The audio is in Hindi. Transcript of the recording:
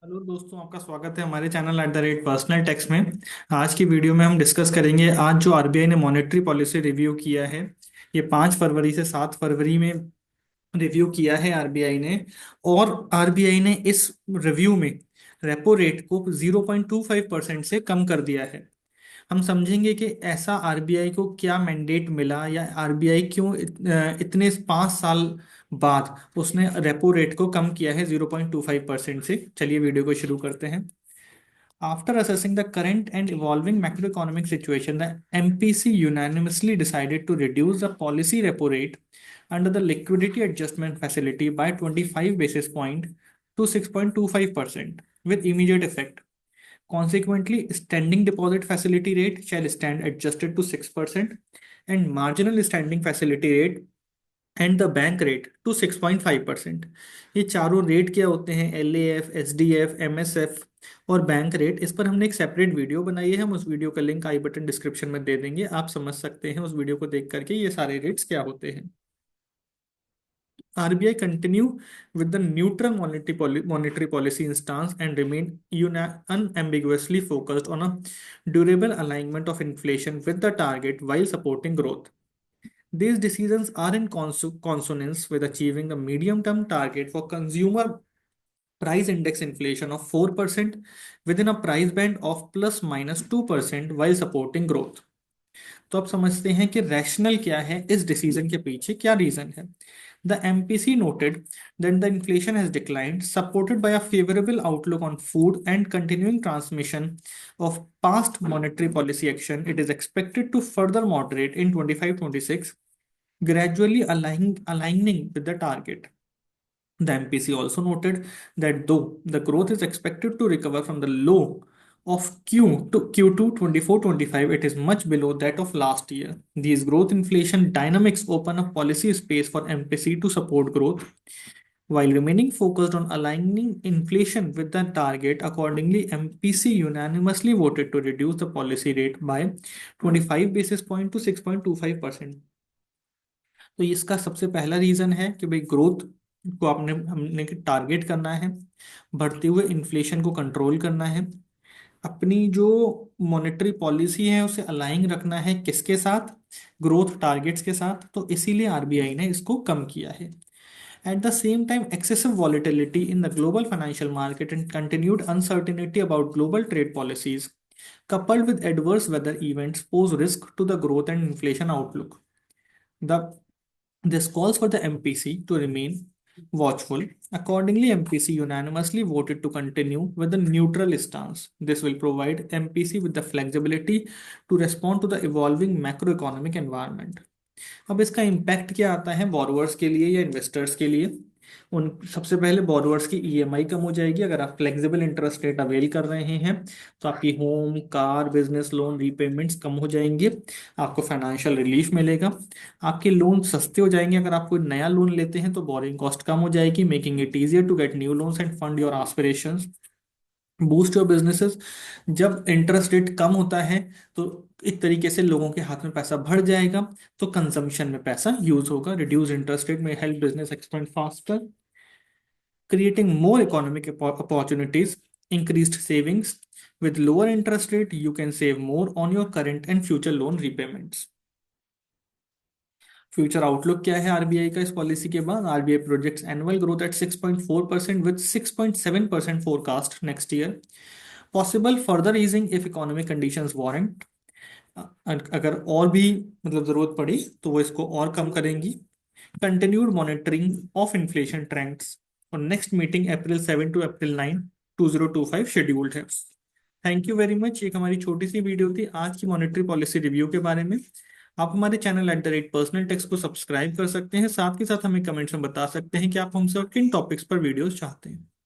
हेलो दोस्तों, आपका स्वागत है हमारे चैनल @पर्सनल टैक्स में। आज की वीडियो में हम डिस्कस करेंगे आज जो आरबीआई ने मॉनेटरी पॉलिसी रिव्यू किया है। ये 5 फरवरी से 7 फरवरी में रिव्यू किया है आरबीआई ने। और आरबीआई ने इस रिव्यू में रेपो रेट को 0.25% से कम कर दिया है। हम समझेंगे कि ऐसा आरबीआई को क्या मैंडेट मिला या आरबीआई क्यों इतने 5 साल बाद उसने रेपो रेट को कम किया है 0.25% से। चलिए वीडियो को शुरू करते हैं। After assessing the current and evolving macroeconomic situation, the MPC unanimously decided to reduce the policy repo rate under the liquidity adjustment facility by 25 basis point to 6.25% with immediate effect. Consequently, standing deposit facility rate shall stand adjusted to 6% and marginal standing facility rate and the bank rate to 6.5%। ये चारों रेट क्या होते हैं? LAF, SDF, MSF और बैंक रेट। इस पर हमने एक सेपरेट वीडियो बनाई है, हम उस वीडियो का लिंक आई बटन डिस्क्रिप्शन में दे देंगे, आप समझ सकते हैं उस वीडियो को देख करके ये सारे रेट्स क्या होते हैं। RBI continue with the neutral monetary policy stance and remain unambiguously focused on a durable alignment of inflation with the target while supporting growth. These decisions are in consonance with achieving the medium-term target for consumer price index inflation of 4% within a price band of plus minus 2% while supporting growth. तो आप समझते हैं कि रैशनल क्या है, इस डिसीजन के पीछे क्या रीजन है। The MPC noted that the inflation has declined, supported by a favorable outlook on food and continuing transmission of past monetary policy action. It is expected to further moderate in 25-26, gradually aligning with the target. The MPC also noted that though the growth is expected to recover from the low of Q2 24-25, it is much below that of last year. These growth inflation dynamics open up policy space for MPC to support growth while remaining focused on aligning inflation with the target. Accordingly, MPC unanimously voted to reduce the policy rate by 25 basis point to 6.25%। तो इसका सबसे पहला रीजन है कि भाई ग्रोथ को आपने हमने टारगेट करना है, बढ़ते हुए इन्फ्लेशन को कंट्रोल करना है, अपनी जो मॉनेटरी पॉलिसी है उसे अलाइन रखना है किसके साथ? ग्रोथ टारगेट्स के साथ। तो इसीलिए आरबीआई ने इसको कम किया है। At the same time, excessive volatility in the global financial market and continued uncertainty about global trade policies, coupled with adverse weather events, pose risk to the growth and inflation outlook. The This calls for the MPC to remain watchful. Accordingly, MPC unanimously voted to continue with the neutral stance. This will provide MPC with the flexibility to respond to the evolving macroeconomic environment. अब इसका इम्पैक्ट क्या आता है बोरोवर्स के लिए या इन्वेस्टर्स के लिए? उन सबसे पहले बोरोवर्स की ईएमआई कम हो जाएगी। अगर आप फ्लेक्सिबल इंटरेस्ट रेट अवेल कर रहे हैं तो आपकी home, car, business loan repayments कम हो जाएंगे, आपको फाइनेंशियल रिलीफ मिलेगा, आपके लोन सस्ते हो जाएंगे। अगर आप कोई नया लोन लेते हैं तो बोरिंग कॉस्ट कम हो जाएगी, making it easier to get new loans and fund your aspirations, boost your businesses. जब इंटरेस्ट रेट कम होता है तो एक तरीके से लोगों के हाथ में पैसा बढ़ जाएगा, तो कंजम्पशन में पैसा यूज होगा। रिड्यूस इंटरेस्ट रेट में help business expand faster, creating more economic opportunities, increased savings. With lower interest rate, you can save more on your current and future loan repayments. Future outlook क्या है आरबीआई का इस पॉलिसी के बाद? RBI projects annual growth at 6.4% with 6.7% forecast next year. Possible further easing if economic conditions warrant. अगर और भी मतलब जरूरत पड़ी तो वो इसको और कम करेंगी। Continued monitoring of inflation trends और next meeting April 7 to April 9 2025 scheduled है। Thank you very much. एक हमारी छोटी सी वीडियो थी आज की मॉनेटरी पॉलिसी रिव्यू के बारे में। आप हमारे चैनल पर्सनल टेक्स को सब्सक्राइब कर सकते हैं, साथ ही साथ हमें कमेंट्स में बता सकते हैं कि आप हमसे और किन टॉपिक्स पर वीडियोस चाहते हैं।